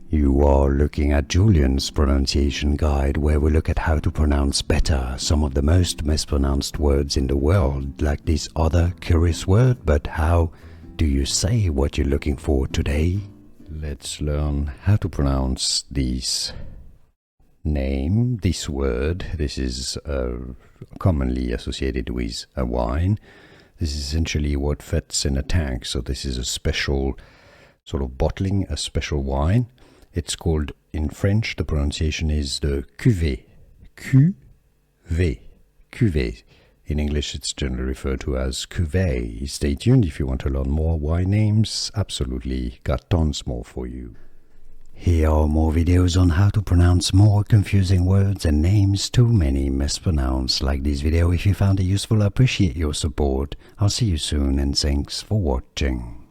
You are looking at Julian's pronunciation guide, where we look at how to pronounce better some of the most mispronounced words in the world, like this other curious word. But how do you say what you're looking for today? Let's learn how to pronounce this name, this word. This is commonly associated with a wine. This is essentially what fits in a tank. So this is a special sort of bottling, a special wine. It's called, in French, the pronunciation is the cuvée. Cuvée. Cuvée. In English, it's generally referred to as cuvée. Stay tuned if you want to learn more wine names. Absolutely got tons more for you. Here are more videos on how to pronounce more confusing words and names too many mispronounced. Like this video if you found it useful. I appreciate your support. I'll see you soon and thanks for watching.